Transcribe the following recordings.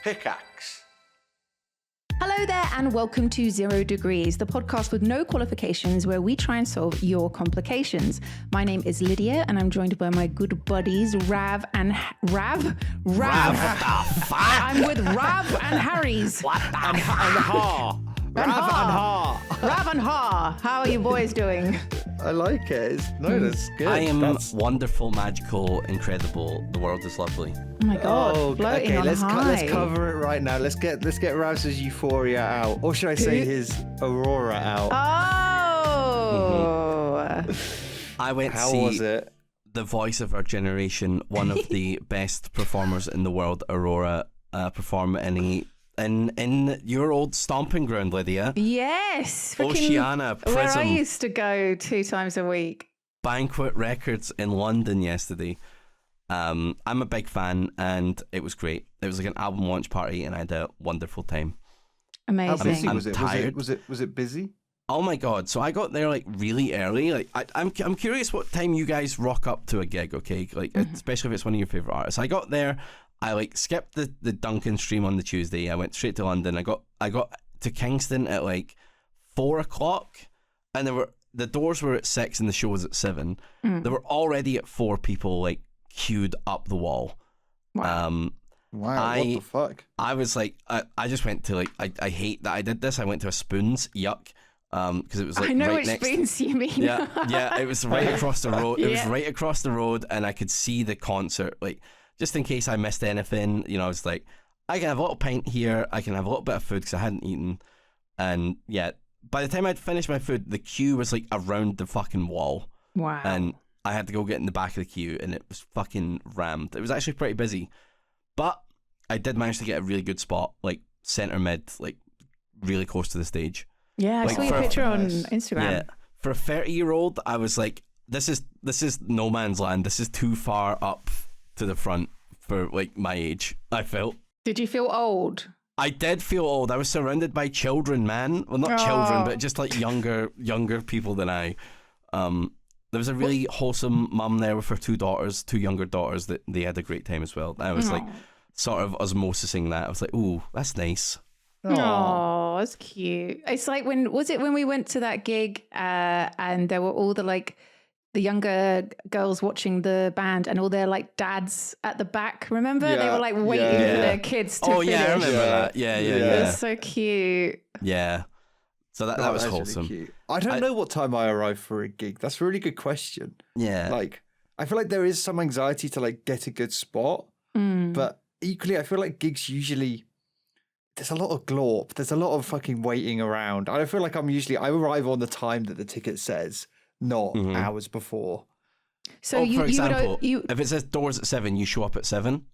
Pickaxe. Hello there and welcome to 0 Degrees, the podcast with no qualifications where we try and solve your complications. My name is Lydia and I'm joined by my good buddies Rav and Rav. What the fuck? I'm with Rav and Harry's. What the and Ha. Rav and Ha. Rav and Ha. How are you boys doing? I like it. That's good. I am wonderful, magical, incredible. The world is lovely. Oh my God, floating okay, on let's high. let's cover it right now. Let's get Rav's euphoria out, or should I say his aurora out? Oh. I went to How see was it? the voice of our generation, one of the best performers in the world, Aurora, perform in your old stomping ground, Lydia. Yes. Oceana Prism. Where I used to go 2 times a week. Banquet Records in London yesterday. I'm a big fan and it was great. It was like an album launch party and I had a wonderful time. Amazing. How busy I'm was it? tired. Was it busy? Oh my God. So I got there like really early. Like I'm curious what time you guys rock up to a gig, okay? Like especially if it's one of your favorite artists. I got there, I like skipped the Duncan stream on the Tuesday. I went straight to London. I got to Kingston at like 4:00 and the doors were at 6 and the show was at 7. There were already at 4 people like queued up the wall. Wow. Wow, what the fuck? I was like, I just went to like, I hate that I did this. I went to a Spoons, yuck, because it was like I know right which next. Spoons you mean. Yeah, it was right across the road. It was Yeah. right across the road, and I could see the concert. Like, just in case I missed anything, I was like, I can have a little pint here. I can have a little bit of food because I hadn't eaten, and yeah, by the time I'd finished my food, the queue was like around the fucking wall. Wow. And I had to go get in the back of the queue and it was fucking rammed. It was actually pretty busy. But I did manage to get a really good spot, like centre mid, like really close to the stage. Yeah, I Like saw your for- picture on Nice. Instagram. Yeah. For a 30-year-old, I was like, this is no man's land. This is too far up to the front for like my age, I felt. Did you feel old? I did feel old. I was surrounded by children, man. Well, not children, but just like younger people than I. There was a really wholesome mum there with her 2 younger daughters, that they had a great time as well. I was like sort of osmosising that. I was like, ooh, that's nice. Oh, that's cute. It's like when we went to that gig and there were all the younger girls watching the band and all their like dads at the back, remember? They were like waiting for their kids to finish. Yeah, I remember that. Yeah. It was so cute. Yeah. So that was that's wholesome. Really cute. I don't know what time I arrive for a gig. That's a really good question. Yeah. Like, I feel like there is some anxiety to like get a good spot, but equally, I feel like gigs usually there's a lot of glorp. There's a lot of fucking waiting around. I feel like I arrive on the time that the ticket says, not hours before. So for example, you if it says doors at 7, you show up at 7.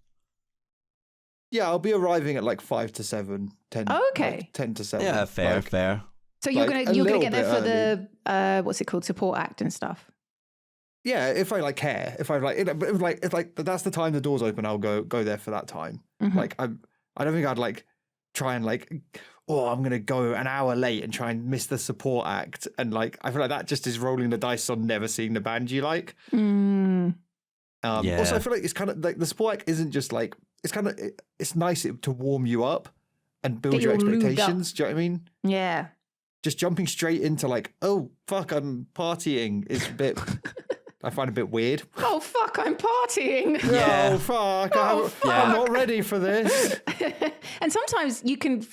Yeah, I'll be arriving at like 5 to 7, 10. Oh, okay. like 10 to 7. Yeah, fair. so you're like, gonna a get there little for bit the what's it called, support act and stuff. Yeah, if I like care, if I like, it's like that's the time the doors open, I'll go there for that time. Like I don't think I'd like try and like, I'm gonna go an hour late and try and miss the support act, and like I feel like that just is rolling the dice on never seeing the band you like. Mm. Also, I feel like it's kind of like the support act isn't just like it's nice to warm you up and build Get your you all lubed expectations. Do you know what I mean? Yeah. Just jumping straight into like, oh fuck, I'm partying is a bit. I find a bit weird. Oh fuck, I'm partying. Yeah. Oh fuck! fuck. I'm not ready for this. And sometimes you can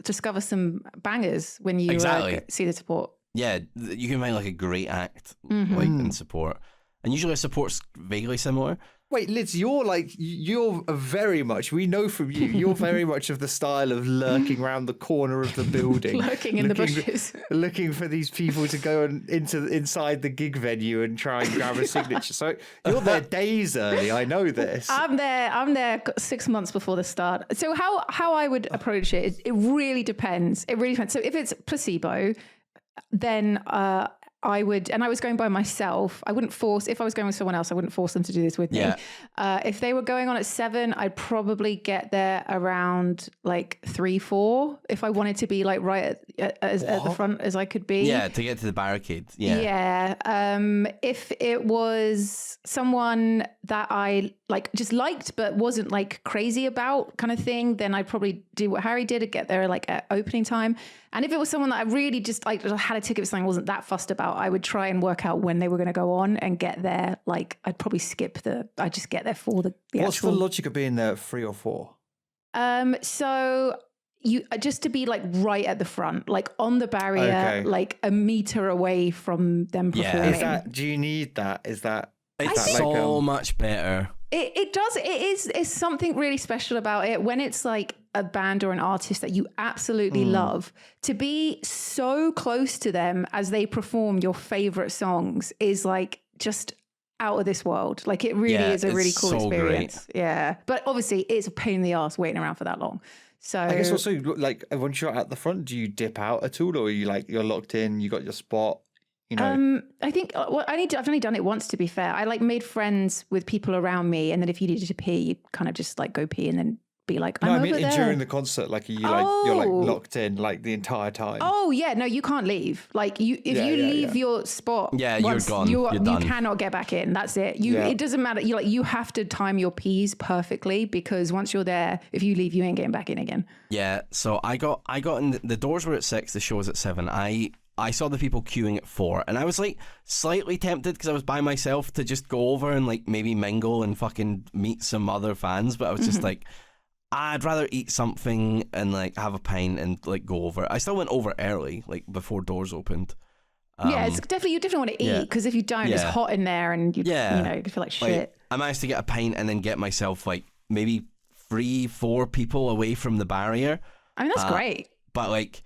discover some bangers when you Exactly. see the support. Yeah, you can find like a great act like in support. And usually support's vaguely similar. Wait, Liz, you're very much, we know from you, you're very much of the style of lurking around the corner of the building. Lurking in the bushes. Looking for these people to go inside the gig venue and try and grab a signature. So you're there days early, I know this. I'm there 6 months before the start. So how I would approach it, it really depends. It really depends. So if it's placebo, then I would, and I was going by myself. I wouldn't force, if I was going with someone else, I wouldn't force them to do this with me. If they were going on at 7, I'd probably get there around like 3, 4. If I wanted to be like right at the front as I could be. Yeah, to get to the barricade. Yeah. If it was someone that I like just liked but wasn't like crazy about kind of thing, then I'd probably do what Harry did and get there like at opening time. And if it was someone that I really just like had a ticket for something I wasn't that fussed about, I would try and work out when they were going to go on and get there. Like I'd probably I'd just get there for the What's actual... the logic of being there at 3 or 4? So you just to be like right at the front, like on the barrier, like a meter away from them performing. Do you need that? It's so much better. It does. It's something really special about it when it's like a band or an artist that you absolutely love. To be so close to them as they perform your favorite songs is like just out of this world. Like it really is a really cool experience. Great. Yeah. But obviously it's a pain in the ass waiting around for that long. So I guess also like once you're at the front, do you dip out at all, or are you like you're locked in, you got your spot? You know? I think I've only done it once, to be fair. I like made friends with people around me, and then if you needed to pee, you kind of just like go pee and then be like, I'm over there. During the concert, like are you like you're like locked in like the entire time. Oh yeah, no, you can't leave. Like if you leave your spot, you're gone. You're done. You cannot get back in. That's it. It doesn't matter. You have to time your pees perfectly, because once you're there, if you leave, you ain't getting back in again. Yeah. So I got in. The doors were at 6. The show was at 7. I saw the people queuing at 4, and I was like slightly tempted because I was by myself to just go over and like maybe mingle and fucking meet some other fans, but I was just like, I'd rather eat something and like have a pint and like go over. I still went over early, like before doors opened. It's definitely, you definitely want to eat, because if you don't, it's hot in there and you feel like shit. Like, I managed to get a pint and then get myself like maybe 3, 4 people away from the barrier. I mean, that's great. But like,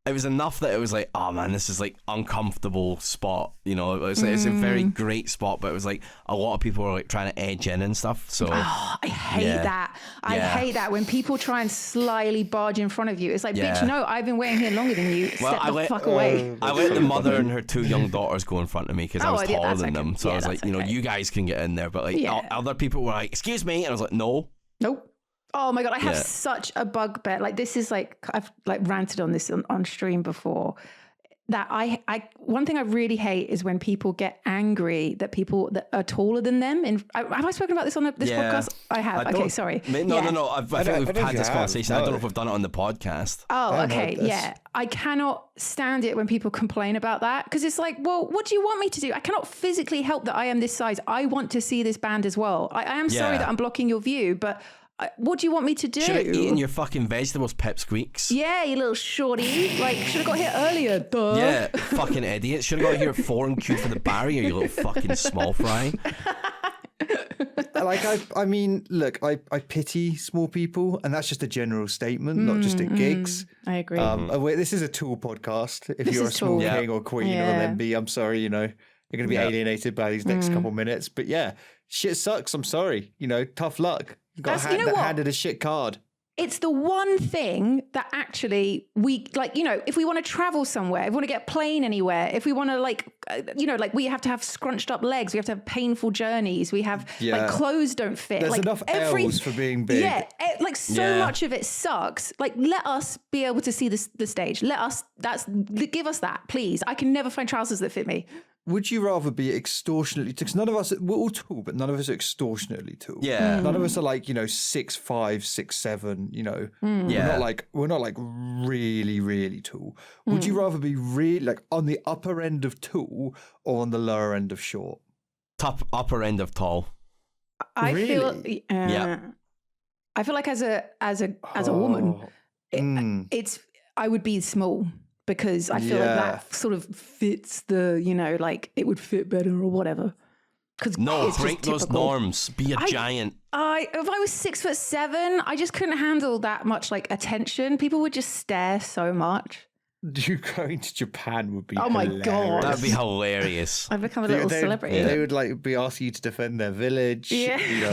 it was enough that it was like, oh man, this is like uncomfortable spot, you know. It's a very great spot, but it was like a lot of people were like trying to edge in and stuff. So I hate that. I hate that when people try and slyly barge in front of you. It's like, bitch, no, I've been waiting here longer than you. Step the fuck away. I let the mother and her 2 young daughters go in front of me because I was taller than them. So I was like, you know, you guys can get in there, but like other people were like, excuse me, and I was like, nope. Oh my God, I have such a bugbear. Like this is like, I've like ranted on this on stream before, that I one thing I really hate is when people get angry that people that are taller than them. And have I spoken about this on this podcast? I have. Okay, sorry. No. I think we've had this conversation. I don't know if we've done it on the podcast. Oh, okay. Yeah. I cannot stand it when people complain about that, because it's like, well, what do you want me to do? I cannot physically help that I am this size. I want to see this band as well. I am sorry that I'm blocking your view, but what do you want me to do? Should have eaten your fucking vegetables, pipsqueaks. Yeah, you little shorty. Like, should have got here earlier, duh. Yeah, fucking idiot. Should have got here at 4 and queued for the barrier, you little fucking small fry. Like, I mean, look, I pity small people, and that's just a general statement, not just at gigs. I agree. This is a Tool podcast. If you're a small king or queen or an MB, I'm sorry, you know, you're going to be alienated by these next couple minutes. But yeah, shit sucks. I'm sorry. You know, tough luck. Got handed a shit card. It's the one thing that actually we like, you know, if we want to travel somewhere, if we want to get a plane anywhere, if we want to like, you know, like we have to have scrunched up legs, we have to have painful journeys, we have like clothes don't fit. There's like enough L's for being big. Yeah, like so much of it sucks. Like let us be able to see the stage. Give us that, please. I can never find trousers that fit me. Would you rather be extortionately, because none of us, we're all tall, but none of us are extortionately tall. Yeah. None of us are like, you know, 6'5", 6'7", you know. We're not like really, really tall. Would you rather be really like on the upper end of tall or on the lower end of short? Upper end of tall. I feel like as a woman, I would be small. Because I feel like that sort of fits the, you know, like it would fit better or whatever. No, break those norms. Be a giant. If I was 6'7", I just couldn't handle that much like attention. People would just stare so much. You going to Japan would be my hilarious. God. That'd be hilarious. I'd become a little celebrity. They would like be asking you to defend their village. Yeah. You know.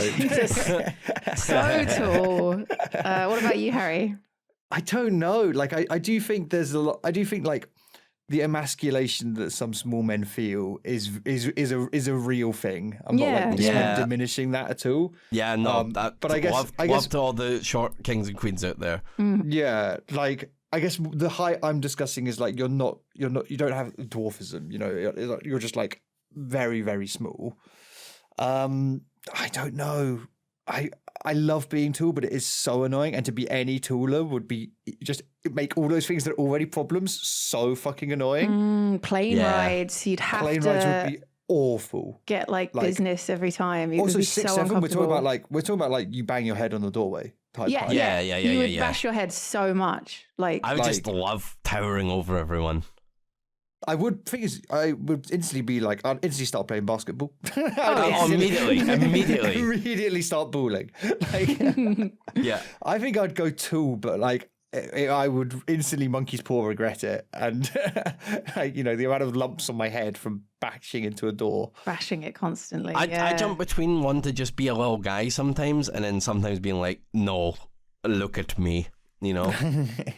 So tall. What about you, Harry? I don't know. Like, I do think there's a lot. I do think like the emasculation that some small men feel is a real thing. I'm not like diminishing that at all. Yeah, no, but I guess love to all the short kings and queens out there. Yeah, like I guess the height I'm discussing is like you don't have dwarfism. You know, you're just like very, very small. I don't know. I love being tall, but it is so annoying. And to be any taller would be just make all those things that are already problems so fucking annoying. Plane rides, you'd have plane to. rides would be awful. Get like business every time. It Also, would be 6'7", so we're talking about like you bang your head on the doorway type. height. You would bash your head so much. Like I would just love towering over everyone. I would instantly be like, I'd instantly start playing basketball. Immediately start balling. Like, I think I'd go tall, but like I would instantly monkey's paw regret it, and like, you know, the amount of lumps on my head from bashing into a door, bashing it constantly. I jump between one to just be a little guy sometimes, and then sometimes being like, no, look at me. You know,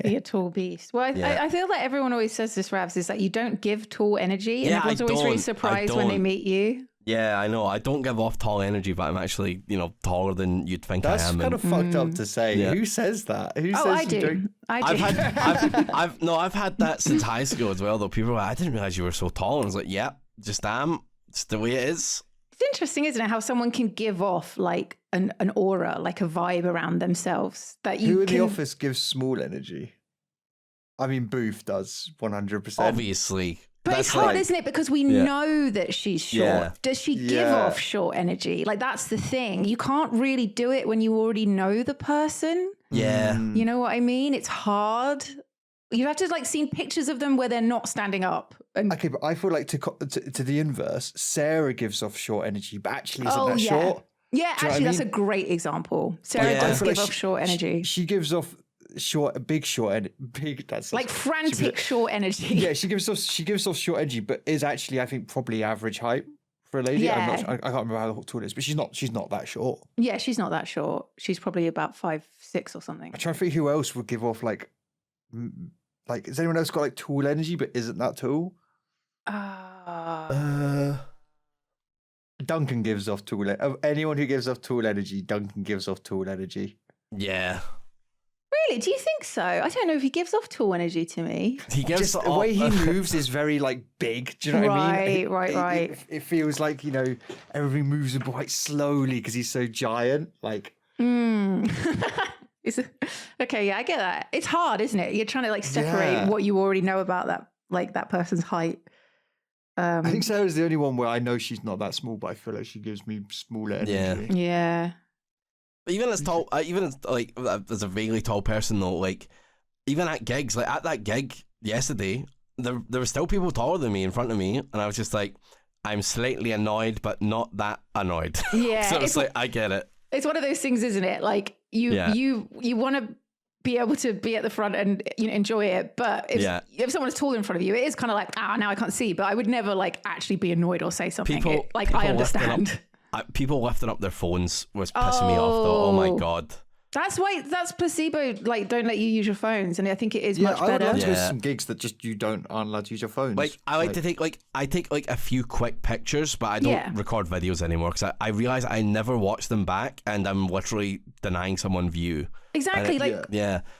be a tall beast. Well, I feel like everyone always says this, Ravs, is that you don't give tall energy, and everyone's always really surprised when they meet you. Yeah, I know. I don't give off tall energy, but I'm actually, you know, taller than you'd think I am. That's kind of fucked up to say. Yeah. Who says that? Who says I do. I've had that since high school as well. Though people are like, I didn't realize you were so tall, and I was like, yeah, just am. It's the way it is. It's interesting, isn't it, how someone can give off like an aura, like a vibe around themselves that you. Who in the office gives small energy? I mean, Booth does 100%. Obviously. But it's hard, isn't it? Because we know that she's short. Yeah. Does she give off short energy? Like, that's the thing. You can't really do it when you already know the person. Yeah. You know what I mean? It's hard. You have to like seen pictures of them where they're not standing up. Okay, but I feel like to the inverse, Sarah gives off short energy, but actually isn't that short. Yeah, actually, that's a great example. Sarah does give off short energy. She gives off big short energy. That's like frantic short energy. Yeah, she gives off short energy, but is actually, I think, probably average height for a lady. I can't remember how tall it is, but she's not that short. Yeah, she's not that short. She's probably about 5'6" or something. I'm trying to think who else would give off like has anyone else got like tall energy but isn't that tall? Duncan gives off tall energy. Anyone who gives off tall energy, Duncan gives off tall energy. Yeah. Really? Do you think so? I don't know if he gives off tall energy to me. He gives the way he moves is very like big. Do you know what I mean? Right. It feels like, you know, everything moves quite slowly because he's so giant. Like. Okay, yeah, I get that. It's hard, isn't it? You're trying to like separate what you already know about that person's height. I think Sarah's the only one where I know she's not that small, but I feel like she gives me smaller energy. Yeah. Even as tall, as a vaguely tall person though, like even at gigs, like at that gig yesterday, there were still people taller than me in front of me, and I was just like, I'm slightly annoyed, but not that annoyed. Yeah. So it's like, I get it. It's one of those things, isn't it? Like you want to be able to be at the front and, you know, enjoy it, but if someone's taller in front of you, it is kind of like, now I can't see. But I would never like actually be annoyed or say something. People I understand. People lifting up their phones was pissing me off though. Oh my god. That's placebo. Like, don't let you use your phones, and I think it is much better. I would love to go to some gigs that just aren't allowed to use your phones. Like, I take a few quick pictures, but I don't record videos anymore because I realize I never watch them back, and I'm literally denying someone view. Exactly,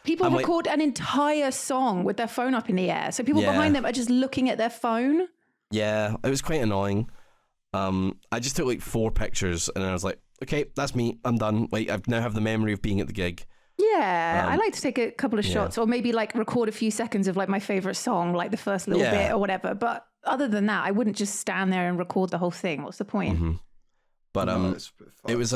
people record an entire song with their phone up in the air, so people behind them are just looking at their phone. Yeah, it was quite annoying. I just took like 4 pictures, and I was like, okay, that's me. I'm done. Like, I now have the memory of being at the gig. Yeah, I like to take a couple of shots, or maybe like record a few seconds of like my favorite song, like the first little bit or whatever. But other than that, I wouldn't just stand there and record the whole thing. What's the point? Mm-hmm. But it was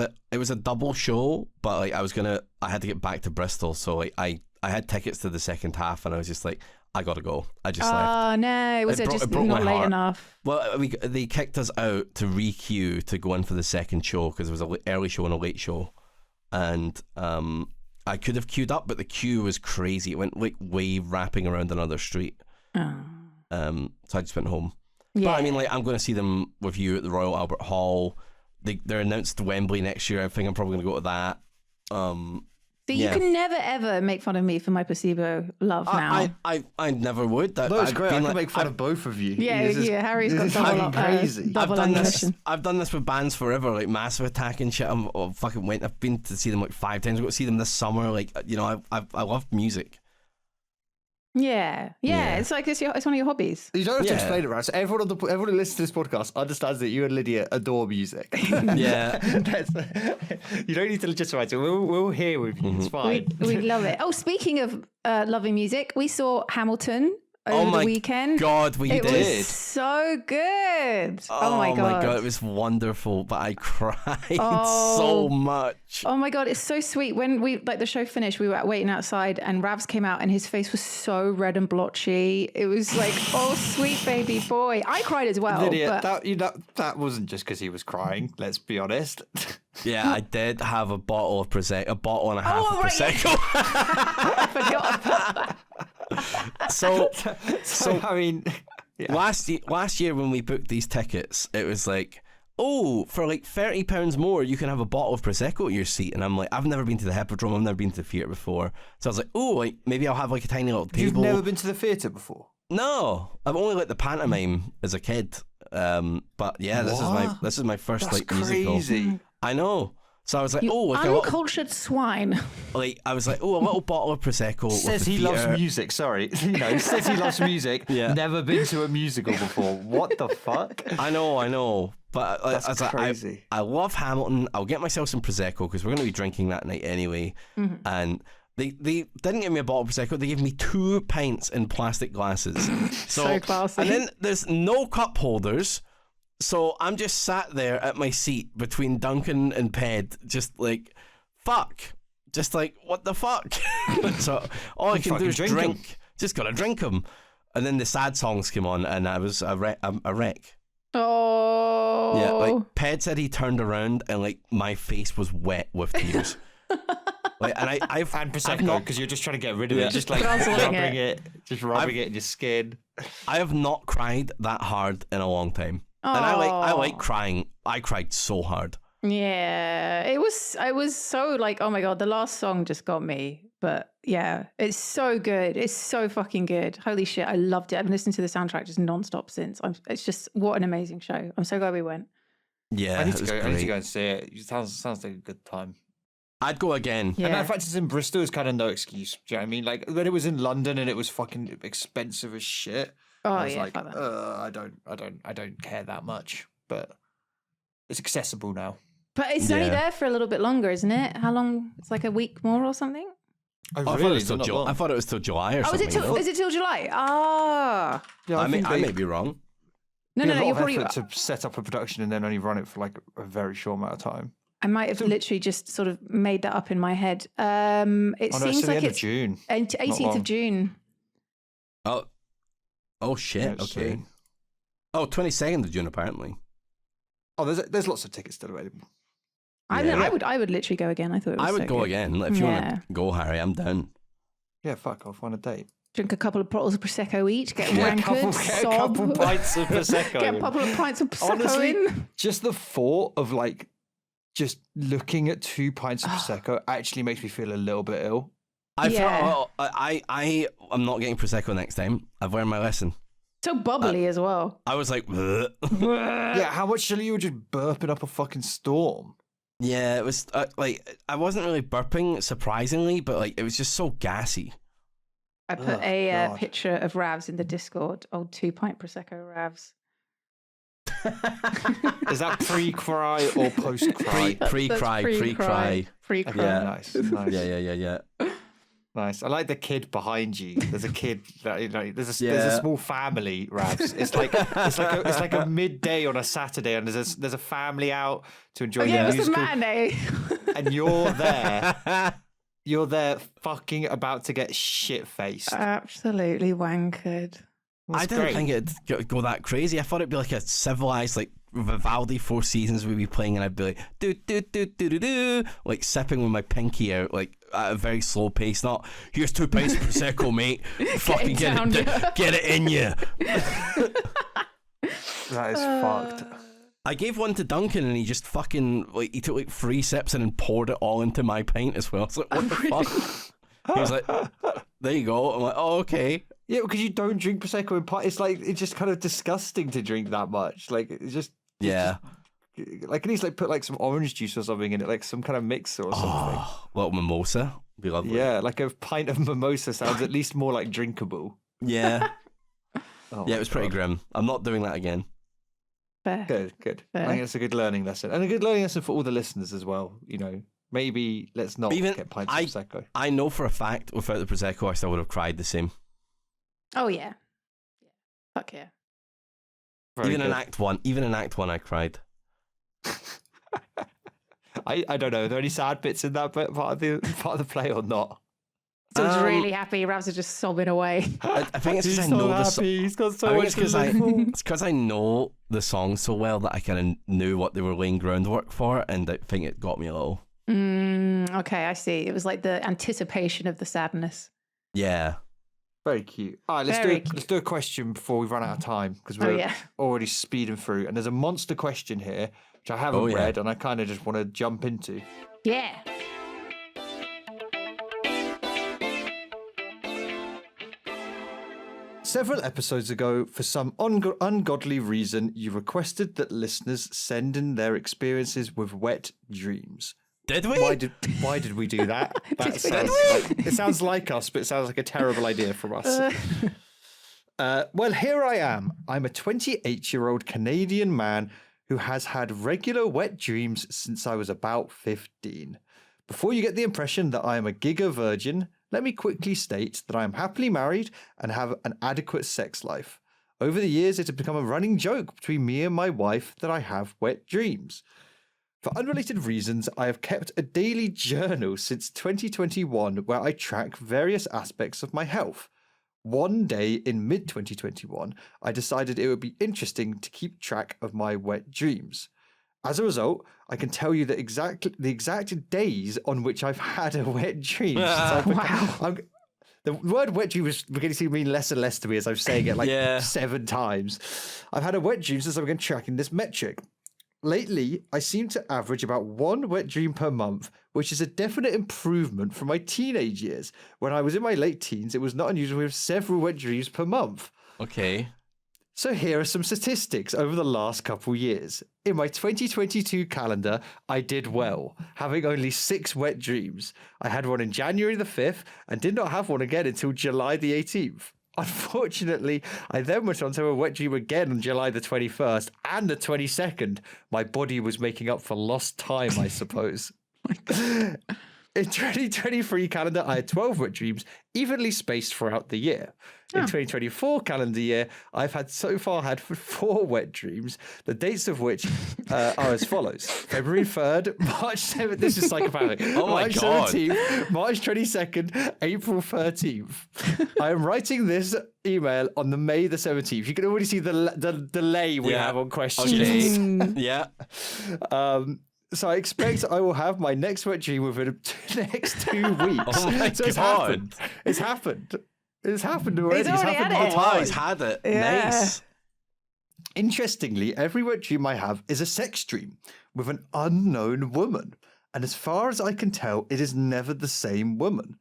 a double show, but like I had to get back to Bristol, so like I had tickets to the second half, and I was just like, I gotta go. I just left. Oh no, was it just not late enough? Well, they kicked us out to re-queue to go in for the second show because there was an early show and a late show, and I could have queued up, but the queue was crazy. It went like way wrapping around another street. So I just went home. Yeah. But I mean, like, I'm going to see them with you at the Royal Albert Hall. They're announced Wembley next year. I think I'm probably going to go to that. So you can never ever make fun of me for my placebo love now. I never would. No, it's great. I can make fun of both of you. Yeah, Harry's got crazy. double ammunition. I've done this with bands forever, like Massive Attack and shit. I've been to see them like 5 times. I've got to see them this summer. Like, you know, I love music. Yeah. It's like it's one of your hobbies. You don't have to explain it, right? So everyone who listens to this podcast understands that you and Lydia adore music. Yeah. You don't need to legitimize it. We'll hear with you. It's fine. We love it. Oh, speaking of loving music, we saw Hamilton over the weekend. God, we did. It was so good. Oh my god, it was wonderful. But I cried so much. Oh my god, it's so sweet. When the show finished, we were waiting outside, and Ravs came out, and his face was so red and blotchy. It was like, oh sweet baby boy. I cried as well. Lydia, that wasn't just because he was crying. Let's be honest. Yeah, I did have a bottle of Prosecco, a bottle and a half of Prosecco. I forgot about that. So I mean, last year when we booked these tickets, it was like, for like £30 more, you can have a bottle of Prosecco at your seat. And I'm like, I've never been to the Hippodrome, I've never been to the theatre before. So I was like, maybe I'll have like a tiny little table. You've never been to the theatre before? No, I've only like the pantomime as a kid. But yeah, this is my first musical. Crazy. I know. So I was like, uncultured swine. Like I was like, a little bottle of Prosecco. Says he loves music. Sorry, says he loves music. Yeah. Never been to a musical before. What the fuck? I know. But that's crazy. I love Hamilton. I'll get myself some Prosecco because we're going to be drinking that night anyway. Mm-hmm. And they didn't give me a bottle of Prosecco. They gave me 2 pints in plastic glasses. So classy. And then there's no cup holders. So I'm just sat there at my seat between Duncan and Ped, just like, fuck. Just like, what the fuck? So all I can do is drink. Just gotta drink them. And then the sad songs came on, and I was a wreck. Oh. Yeah, like Ped said he turned around, and like my face was wet with tears. Like, and I've Prosecco because you're just trying to get rid of it, just like rubbing it in your skin. I have not cried that hard in a long time. And I like crying. I cried so hard. Yeah, it was so like, oh my god, the last song just got me. But yeah, it's so good. It's so fucking good. Holy shit, I loved it. I've been listening to the soundtrack just nonstop since. It's just, what an amazing show. I'm so glad we went. Yeah, I need to go and see it. It sounds like a good time. I'd go again. Yeah. And the fact it's in Bristol is kind of no excuse. Do you know what I mean? Like when it was in London and it was fucking expensive as shit. I was like, I don't care that much, but it's accessible now. But it's only there for a little bit longer, isn't it? How long? It's like a week more or something? I thought it was till July or something. Is it till July? Ah. Yeah, I may be wrong. No, you're probably to set up a production and then only run it for like a very short amount of time. I might have literally just sort of made that up in my head. It seems like it's June. 18th of June. Oh shit! Okay. 22nd of June apparently. Oh, there's lots of tickets still available. I would literally go again. I thought it was I would go again if you want to go, Harry. I'm down. Yeah, fuck off on a date. Drink a couple of bottles of Prosecco each, get wankered, sob. A couple pints of Prosecco. Get a couple of pints of Prosecco Honestly, in. Just the thought of like just looking at 2 pints of Prosecco actually makes me feel a little bit ill. I'm not getting Prosecco next time. I've learned my lesson. So bubbly as well. I was like, yeah, how much chili you were just burping up a fucking storm? Yeah, it was like, I wasn't really burping, surprisingly, but like, it was just so gassy. I put a picture of Ravs in the Discord. Old 2-pint Prosecco Ravs. Is that pre-cry or post-cry? Pre-cry. Pre-cry. Yeah, nice. Yeah. Nice. I like the kid behind you. There's a kid that there's a small family, Ravs. It's like a midday on a Saturday, and there's a family out to enjoy the musical. It's a matinee. And you're there. You're there fucking about to get shit-faced. Absolutely wankered. I didn't think it'd go that crazy. I thought it'd be like a civilized, like Vivaldi Four Seasons we'd be playing, and I'd be like do do do do do do, like sipping with my pinky out, like at a very slow pace. Not here's 2 pints of Prosecco, mate. Fucking get it in you. That is fucked. I gave one to Duncan and he just fucking, like, he took like 3 sips and then poured it all into my pint as well. It's like, what the fuck? He was like, there you go. I'm like, oh, okay. Yeah, because you don't drink Prosecco in pint. It's like, it's just kind of disgusting to drink that much. Like, it's just... Yeah. Like, at least like put like some orange juice or something in it, like some kind of mixer or something. Oh, little mimosa. Be lovely. Yeah, like a pint of mimosa sounds at least more like drinkable. Yeah. Oh Yeah, it was pretty God. grim. I'm not doing that again. Fair. Good. Fair. I think it's a good learning lesson. And a good learning lesson for all the listeners as well. You know, maybe let's not Even get pints of Prosecco. I know for a fact without the Prosecco, I still would have cried the same. Oh yeah. Fuck yeah. Very Even in good. Act 1, I cried. I don't know. Are there any sad bits in that part of the play or not? So he's really happy. Ravs are just sobbing away. I think it's because He's I so know the happy. song. He's got so I think much it's to because live for. it's because I know the song so well that I kind of knew what they were laying groundwork for, and I think it got me a little. Okay, I see. It was like the anticipation of the sadness. Yeah. Very cute. All right, let's do a question before we run out of time because we're already speeding through. And there's a monster question here which I haven't read, and I kind of just want to jump into. Yeah. Several episodes ago, for some ungodly reason, you requested that listeners send in their experiences with wet dreams. Did we? Why did we do that? It sounds like us, but it sounds like a terrible idea from us. Well, here I am. I'm a 28-year-old Canadian man who has had regular wet dreams since I was about 15. Before you get the impression that I am a giga virgin, let me quickly state that I am happily married and have an adequate sex life. Over the years, it has become a running joke between me and my wife that I have wet dreams. For unrelated reasons, I have kept a daily journal since 2021 where I track various aspects of my health. One day in mid-2021, I decided it would be interesting to keep track of my wet dreams. As a result, I can tell you the exact days on which I've had a wet dream. The word wet dream is beginning to mean less and less to me as I'm saying it like 7 times. I've had a wet dream since I began tracking this metric. Lately, I seem to average about 1 wet dream per month, which is a definite improvement from my teenage years. When I was in my late teens, it was not unusual to have several wet dreams per month. Okay. So here are some statistics over the last couple years. In my 2022 calendar, I did well, having only 6 wet dreams. I had one in January the 5th and did not have one again until July the 18th. Unfortunately, I then went on to a wet dream again on July the 21st and the 22nd. My body was making up for lost time, I suppose. In 2023 calendar, I had 12 wet dreams, evenly spaced throughout the year. In 2024 calendar year, I've so far had 4 wet dreams, the dates of which are as follows. February 3rd, March 7th, this is psychopathic. Oh my March God. 17th, March 22nd, April 13th. I am writing this email on the May the 17th. You can already see the delay we have on questions. Okay. Yeah. So I expect I will have my next wet dream within the next 2 weeks. Oh my so it's God. happened. It's happened. It's happened already. He's already happened had it. on Oh, time. he's had it. Yeah. Nice. Interestingly, every wet dream I have is a sex dream with an unknown woman. And as far as I can tell, it is never the same woman.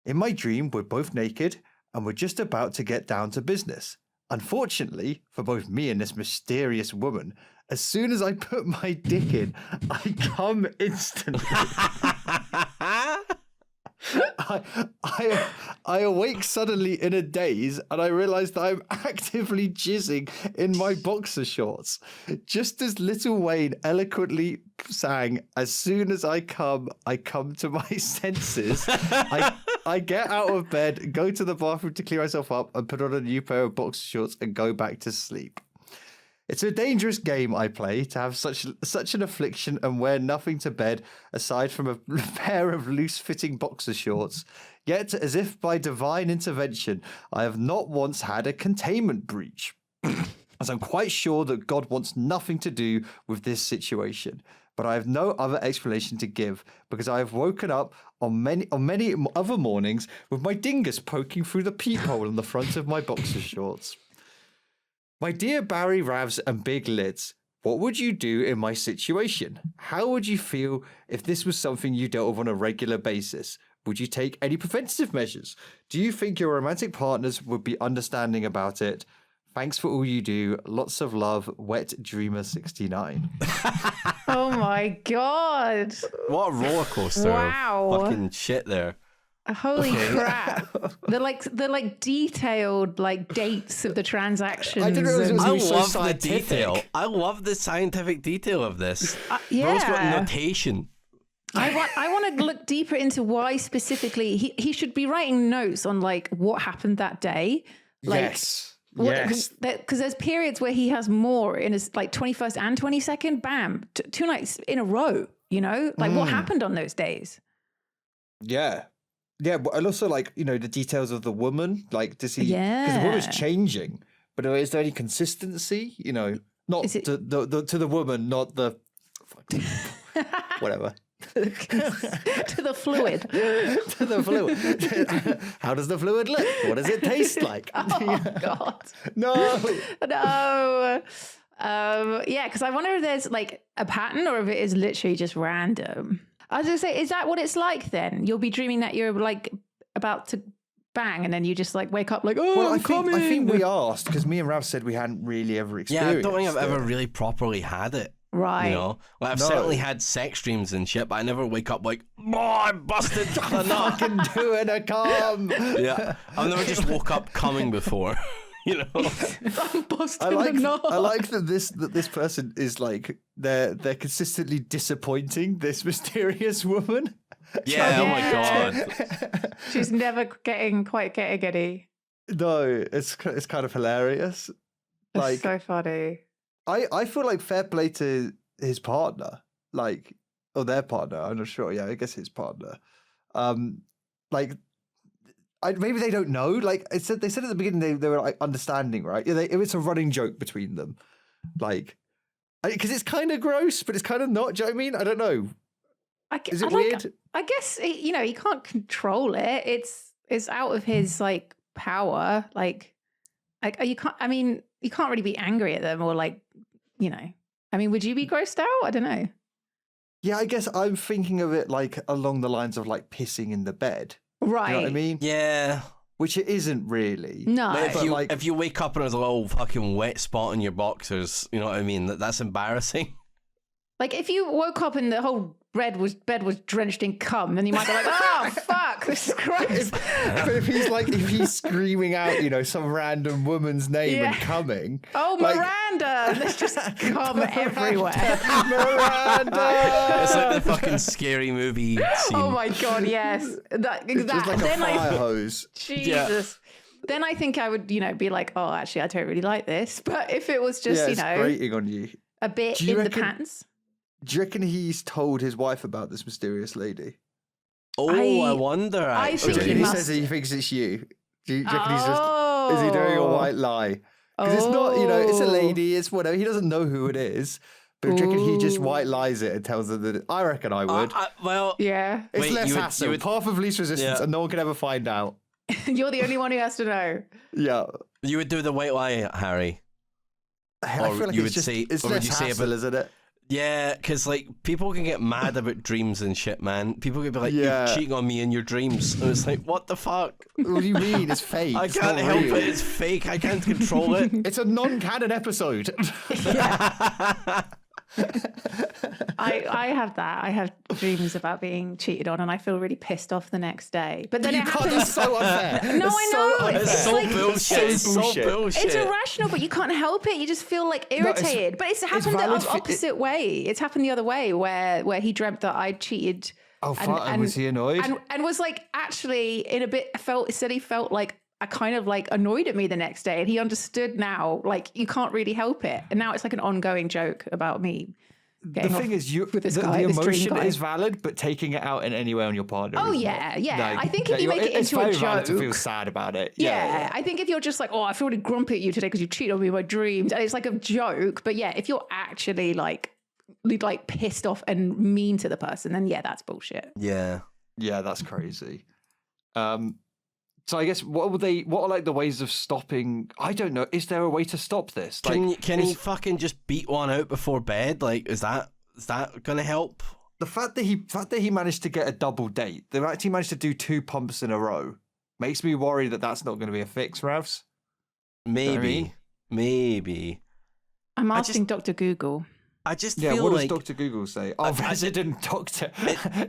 In my dream, we're both naked and we're just about to get down to business. Unfortunately, for both me and this mysterious woman, as soon as I put my dick in, I come instantly. I awake suddenly in a daze and I realize that I'm actively jizzing in my boxer shorts. Just as Little Wayne eloquently sang, as soon as I come to my senses. I get out of bed, go to the bathroom to clear myself up and put on a new pair of boxer shorts and go back to sleep. It's a dangerous game I play to have such an affliction and wear nothing to bed aside from a pair of loose-fitting boxer shorts. Yet, as if by divine intervention, I have not once had a containment breach. As I'm quite sure that God wants nothing to do with this situation. But I have no other explanation to give because I have woken up on many other mornings with my dingus poking through the peephole on the front of my boxer shorts. My dear Barry, Ravs, and Big Lids, what would you do in my situation? How would you feel if this was something you dealt with on a regular basis? Would you take any preventative measures? Do you think your romantic partners would be understanding about it? Thanks for all you do. Lots of love, Wet Dreamer 69. Oh my God. What a roller coaster! Wow. Of fucking shit there. Holy crap. The like detailed like dates of the transactions. I didn't realize it was I gonna be so love the scientific. detail. I love the scientific detail of this. yeah. Rose got notation. I want to look deeper into why specifically he should be writing notes on like what happened that day. Like, Yes. Yes. Because there's periods where he has more in his like 21st and 22nd. Bam, 2 nights in a row. You know, like what happened on those days? Yeah. Yeah, but and also like, you know, the details of the woman, like does he because the woman's Yeah. changing, but is there any consistency? You know, not Is it- to the woman, not the whatever. To the fluid. To the fluid. How does the fluid look? What does it taste like? Oh God. No. No. Yeah, because I wonder if there's like a pattern or if it is literally just random. I was gonna say, is that what it's like then? You'll be dreaming that you're like about to bang and then you just like wake up like, oh, Well, I'm coming. I think we asked because me and Rav said we hadn't really ever experienced Yeah, I don't think I've it. ever really properly had it. Right. You know, like I've No. certainly had sex dreams and shit, but I never wake up like, oh, I busted the nut. Fucking doing a calm. Yeah, I've never just woke up coming before. You know, I'm busting I like the nut. I like that this person is like they're consistently disappointing this mysterious woman. yeah. Oh my Yeah. god. She's never quite getting any. No, it's kind of hilarious. It's Like so funny. I feel like fair play to his partner, like or their partner. I'm not sure. Yeah, I guess his partner. Like. Maybe they don't know. Like they said at the beginning, they were like understanding, right? Yeah, it's a running joke between them, like because it's kind of gross, but it's kind of not. Do you know what I mean? I don't know. Is it weird? I guess you know he can't control it. It's out of his like power. Like you can't. I mean, you can't really be angry at them or like you know. I mean, would you be grossed out? I don't know. Yeah, I guess I'm thinking of it like along the lines of like pissing in the bed. Right. You know what I mean? Yeah. Which it isn't really. No. Like, But like- if you wake up and there's a little fucking wet spot on your boxers, you know what I mean? That's embarrassing. Like if you woke up and the whole bed was drenched in cum, then you might be like, oh fuck, this is gross. But if he's screaming out, you know, some random woman's name and Yeah. coming. Oh, like- Miranda! There's just cum everywhere. Miranda! It's like the fucking scary movie scene. Oh my god, yes. That Just like a then fire hose. Jesus. Then I think I would, you know, be like, oh, actually, I don't really like this. But if it was just, Yeah, you it's know, grating on you. a bit Do you in the reckon- pants. Do you reckon he's told his wife about this mysterious lady? Oh, I wonder. I Or do think you Actually, reckon he he must- says that he thinks it's you? Do you reckon he's just... Oh. Is he doing a white lie? Because it's not, you know, it's a lady, it's whatever. He doesn't know who it is. But do you reckon he just Ooh. white lies it and tells her that... I reckon I would. well, Yeah. It's Wait, less you would- hassle. you would- Path of least resistance, Yeah. and no one can ever find out. You're the only one who has to know. Yeah. you would do the white lie, Harry. I Or feel like you it's would just... say- it's or would less you say hassle, about- isn't it? Yeah, because like people can get mad about dreams and shit, man. People can be like, Yeah. "You're cheating on me in your dreams," and it's like, "What the fuck? What do you mean? It's fake. I It's can't not help real. it. It's fake. I can't control it." It's a non-canon episode. I have that. I have dreams about being cheated on and I feel really pissed off the next day. But then You it can't. happens. That's so unfair. No, That's I so know. unfair. It's so like- bullshit. It's so bullshit. bullshit. It's irrational, but you can't help it. You just feel like it's- irritated. but it's happened valid the for- opposite way. It's happened the other way where he dreamt that I cheated. Oh, fuck. And was he annoyed? And was like actually in a bit said he felt like I kind of like annoyed at me the next day, and he understood now. Like you can't really help it, and now it's like an ongoing joke about me. The getting thing off is, with this the guy, this dream emotion guy. is valid, but taking it out in any way on your partner. Oh, is yeah, not. yeah. I think if you make it it's into a very valid to feel joke- sad about it. Yeah, I think if you're just like, oh, I feel really grumpy at you today because you cheated on me in my dreams, and it's like a joke. But yeah, if you're actually like pissed off and mean to the person, then yeah, that's bullshit. Yeah. Yeah, that's crazy. So I guess what are like the ways of stopping? I don't know. Is there a way to stop this? Can he fucking just beat one out before bed? Like, is that gonna help? The fact that he managed to get a double date, they actually managed to do 2 pumps in a row, makes me worry that that's not going to be a fix, Ravs. Maybe. I'm asking Dr. Google. I just Yeah, feel what like does Dr. Google say? Oh, resident doctor.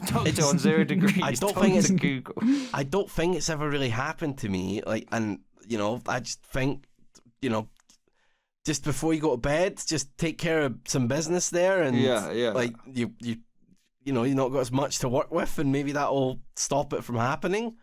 Doctor on 0 degrees. I don't think it's Google. I don't think it's ever really happened to me. Like, and I just think, just before you go to bed, just take care of some business there, and like you've not got as much to work with, and maybe that'll stop it from happening.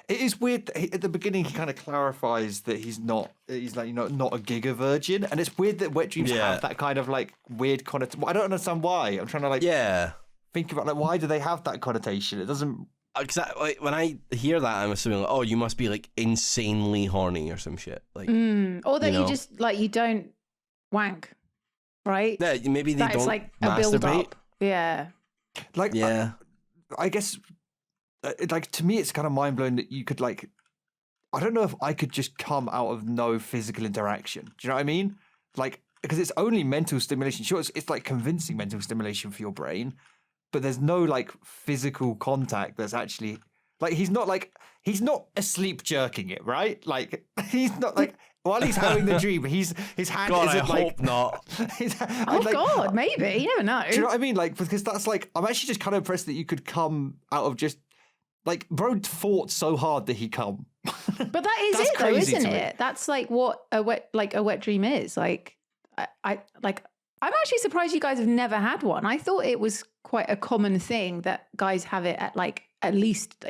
It is weird that at the beginning he kind of clarifies that he's not a giga virgin, and it's weird that wet dreams have that kind of like weird connotation. I don't understand why. I'm trying to think about like why do they have that connotation? It doesn't. Like when I hear that, I'm assuming like, oh, you must be like insanely horny or some shit, like or that you just like you don't wank, right? Yeah, maybe they don't like a build up. Yeah, like I guess. Like to me, it's kind of mind blowing that you could like. I don't know if I could just come out of no physical interaction. Do you know what I mean? Like because it's only mental stimulation. Sure, it's like convincing mental stimulation for your brain, but there's no like physical contact. That's actually like he's not asleep jerking it, right? Like he's not like while he's having the dream, his hand God, isn't I like. hope not. God, maybe you never know. Do you know what I mean? Like because that's like I'm actually just kind of impressed that you could come out of just. Like, bro fought so hard that he come. But that is it, though, isn't it? That's like what a wet dream is. Like, I'm actually surprised you guys have never had one. I thought it was quite a common thing that guys have it at least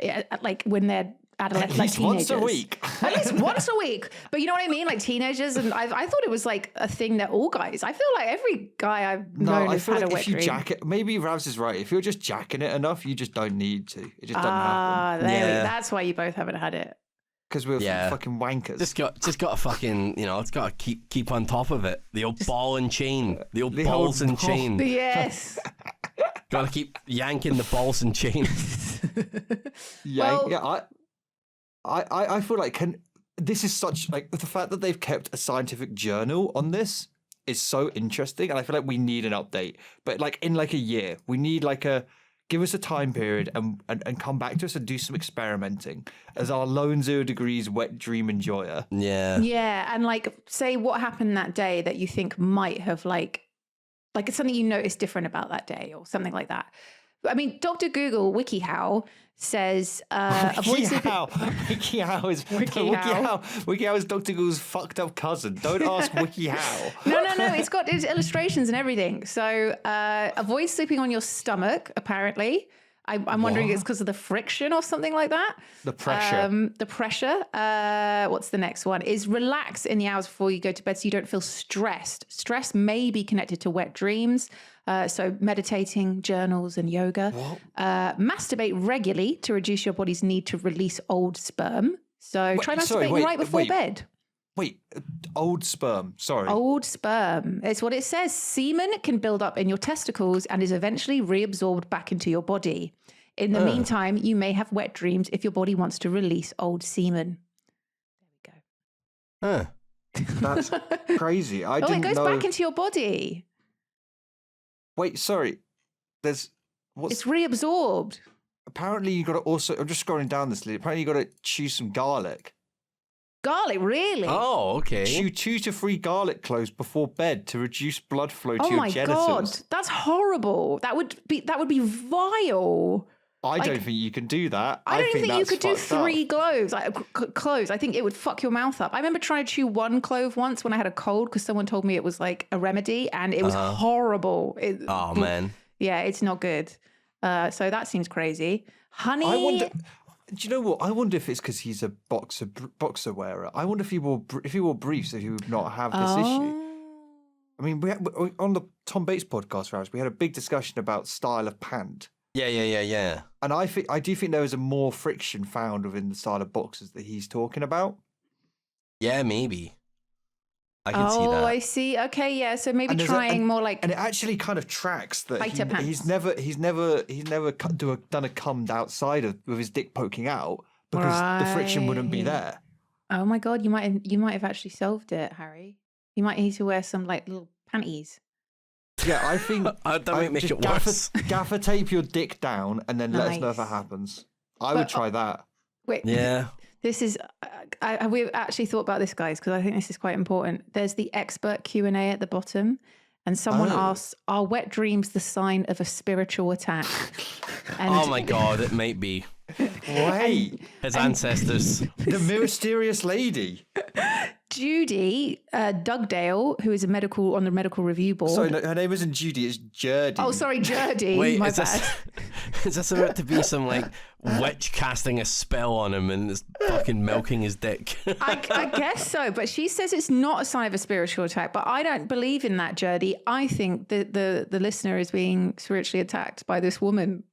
when they're adolescents, like teenagers. Once a week. At least once a week. But you know what I mean? Like teenagers. And I thought it was like a thing that all guys, I feel like every guy I've known has had a wet dream. Jack it, maybe Ravs is right. If you're just jacking it enough, you just don't need to. It just doesn't happen. That's why you both haven't had it. Because we're fucking wankers. Just got to fucking, it's got to keep on top of it. The old ball and chain. The old balls and chain. Yes. Got to keep yanking the balls and chain. I feel like this is such like the fact that they've kept a scientific journal on this is so interesting, and I feel like we need an update. But like in like a year, we need give us a time period and come back to us and do some experimenting as our lone 0 degrees wet dream enjoyer. Yeah. Yeah, and like say what happened that day that you think might have like it's something you noticed different about that day or something like that. I mean, Dr. Google WikiHow says WikiHow is Dr. Google's fucked up cousin. Don't ask WikiHow. No. It's got illustrations and everything. So avoid sleeping on your stomach, apparently. I'm wondering it's because of the friction or something like that. The pressure. What's the next one? Is relax in the hours before you go to bed so you don't feel stressed. Stress may be connected to wet dreams. So meditating, journals, and yoga. Masturbate regularly to reduce your body's need to release old sperm. So try masturbating right before bed. Wait, old sperm. Sorry. Old sperm. It's what it says. Semen can build up in your testicles and is eventually reabsorbed back into your body. In the meantime, you may have wet dreams if your body wants to release old semen. There we go. That's crazy. It goes back into your body. Wait, sorry. It's reabsorbed. Apparently you got to also, I'm just scrolling down this list. Apparently you got to chew some garlic. Garlic, really? Oh, okay. Chew 2 to 3 garlic cloves before bed to reduce blood flow to your genitals. Oh my God, that's horrible. That would be vile. I don't think you can do that. I don't think you could do 3 cloves. Cloves. I think it would fuck your mouth up. I remember trying to chew 1 clove once when I had a cold because someone told me it was like a remedy, and it was horrible. Man. Yeah, it's not good. So that seems crazy. Honey. Do you know what? I wonder if it's because he's a boxer wearer. I wonder if he wore briefs, if he would not have this issue. I mean, on the Tom Bates podcast, Ravs, we had a big discussion about style of pant. Yeah. And I do think there is a more friction found within the style of boxers that he's talking about. Yeah, maybe. I can see that. Oh, I see. Okay, yeah. So maybe more like. And it actually kind of tracks that pants. he's never done a cum outside of with his dick poking out. because the friction wouldn't be Right. there. Oh my God, you might have actually solved it, Harry. You might need to wear some like little panties. Yeah, I think That might make just it worse. Gaffer tape your dick down and then let us know if it Nice. happens. I would But- try that. Wait, Yeah. this is we've actually thought about this, guys, because I think this is quite important. There's the expert Q&A at the bottom, and someone Oh. asks, "Are wet dreams the sign of a spiritual attack?" And Oh my God, it might be Wait, his ancestors. the mysterious lady. Judy Dugdale, who is on the medical review board. Sorry, no, her name isn't Judy, it's Jurdy. Oh, sorry, Jurdy. Wait, my is bad. is this about to be some like witch casting a spell on him and is fucking milking his dick? I guess so, but she says it's not a sign of a spiritual attack. But I don't believe in that, Jurdy. I think that the listener is being spiritually attacked by this woman,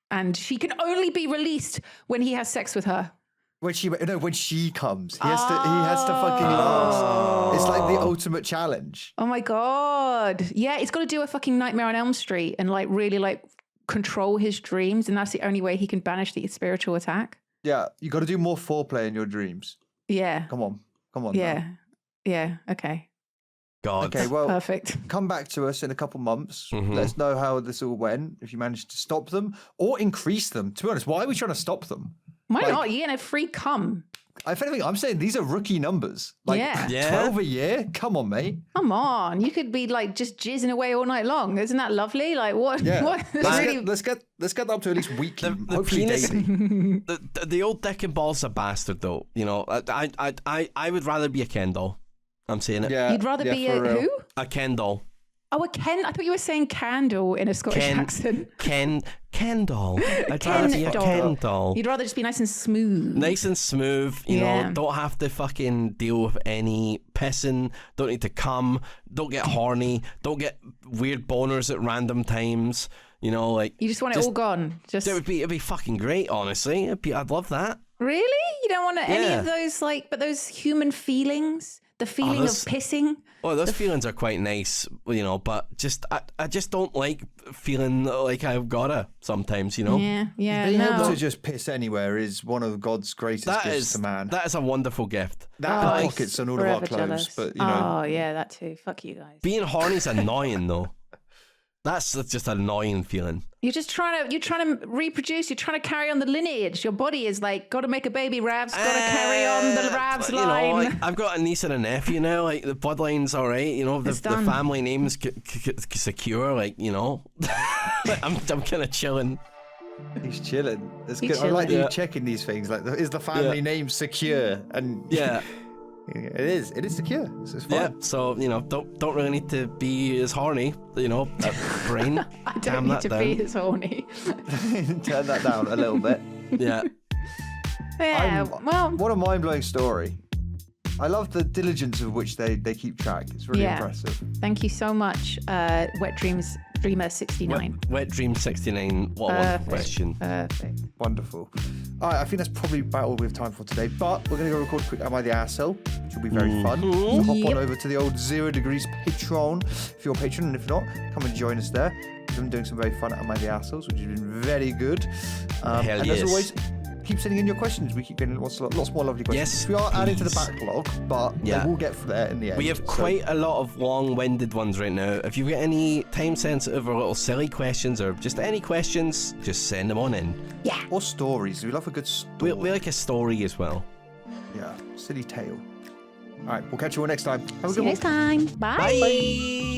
and she can only be released when he has sex with her. When she comes, he has to fucking last. It's like the ultimate challenge. Oh my God. Yeah, he's got to do a fucking Nightmare on Elm Street and like really like control his dreams. And that's the only way he can banish the spiritual attack. Yeah, you got to do more foreplay in your dreams. Yeah. Come on. Yeah. now. Yeah. Okay. God. Okay, well, Perfect. come back to us in a couple months. Mhm. Let us know how this all went, if you managed to stop them or increase them. To be honest, why are we trying to stop them? Why Like- not? You're going to free cum. If anything, I'm saying these are rookie numbers. Like Yeah. Yeah. 12 a year? Come on, mate. Come on. You could be like just jizzing away all night long. Isn't that lovely? Like what? Yeah. what? Let's, really... get, let's get up to at least weekly, The hopefully penis- daily. The old dick and ball's a bastard though. You know, I would rather be a Ken doll. I'm saying it. Yeah, You'd rather yeah, be for a real. who? A Ken doll. Oh, a Ken. I thought you were saying candle in a Scottish accent. Ken doll. I'd rather be a doll. Ken doll. You'd rather just be nice and smooth. Nice and smooth, you Yeah. know, don't have to fucking deal with any pissing, don't need to come, don't get horny, don't get weird boners at random times, you know, like You just want it all gone. Just it'd be fucking great, honestly. I'd love that. really? You don't want any Yeah. of those but those human feelings? The feeling of those- pissing? Well, those feelings are quite nice, you know, but I just don't like feeling like I've gotta sometimes, you know. Yeah. Being able No. to just piss anywhere is one of God's greatest That gifts is to man. that is a wonderful gift. That Oh, and pockets and all of our Forever clothes, jealous. but you know, Oh yeah, that too. Fuck you guys. Being horny's annoying though. That's just an annoying feeling. You're trying to reproduce. You're trying to carry on the lineage. Your body is like, got to make a baby, Ravs. Got to carry on the Ravs you line. know, like, I've got a niece and a nephew now. Like the bloodline's all right. You know, the It's done. family name's secure. Like you know, like, I'm kind of chilling. he's chilling. It's He's good. I like that chilling. you checking these things. Like, is the family Yeah. name secure? And Yeah, it is. It is secure. So it's fine. yeah. So you know, don't really need to be as horny. You know, brain. I don't Calm need that to down. be as horny. Turn that down a little bit. Yeah. Yeah. Well, What a mind blowing story. I love the diligence of which they keep track. It's really Yeah. impressive. thank you so much, Wet Dreams Dreamer 69. Wet Dream 69. What a wonderful question. Perfect. Wonderful. All right, I think that's probably about all we have time for today. But we're going to go record a quick Am I the Arsehole, which will be very fun. So hop on over to the old 0 Degrees Patreon if you're a patron. And if not, come and join us there. We've been doing some very fun Am I the Arseholes, which has been very good. Hell and yes. as always, keep sending in your questions. We keep getting lots more lovely questions. Yes, we are adding to the please. backlog, but Yeah. we'll get there in the end. We have So- quite a lot of long-winded ones right now. If you've got any time-sensitive or little silly questions or just any questions, just send them on in. Or stories. We love a good story. We like a story as well. Yeah, silly tale. All right, we'll catch you all next time. Have a See good you one. next time. Bye. Bye.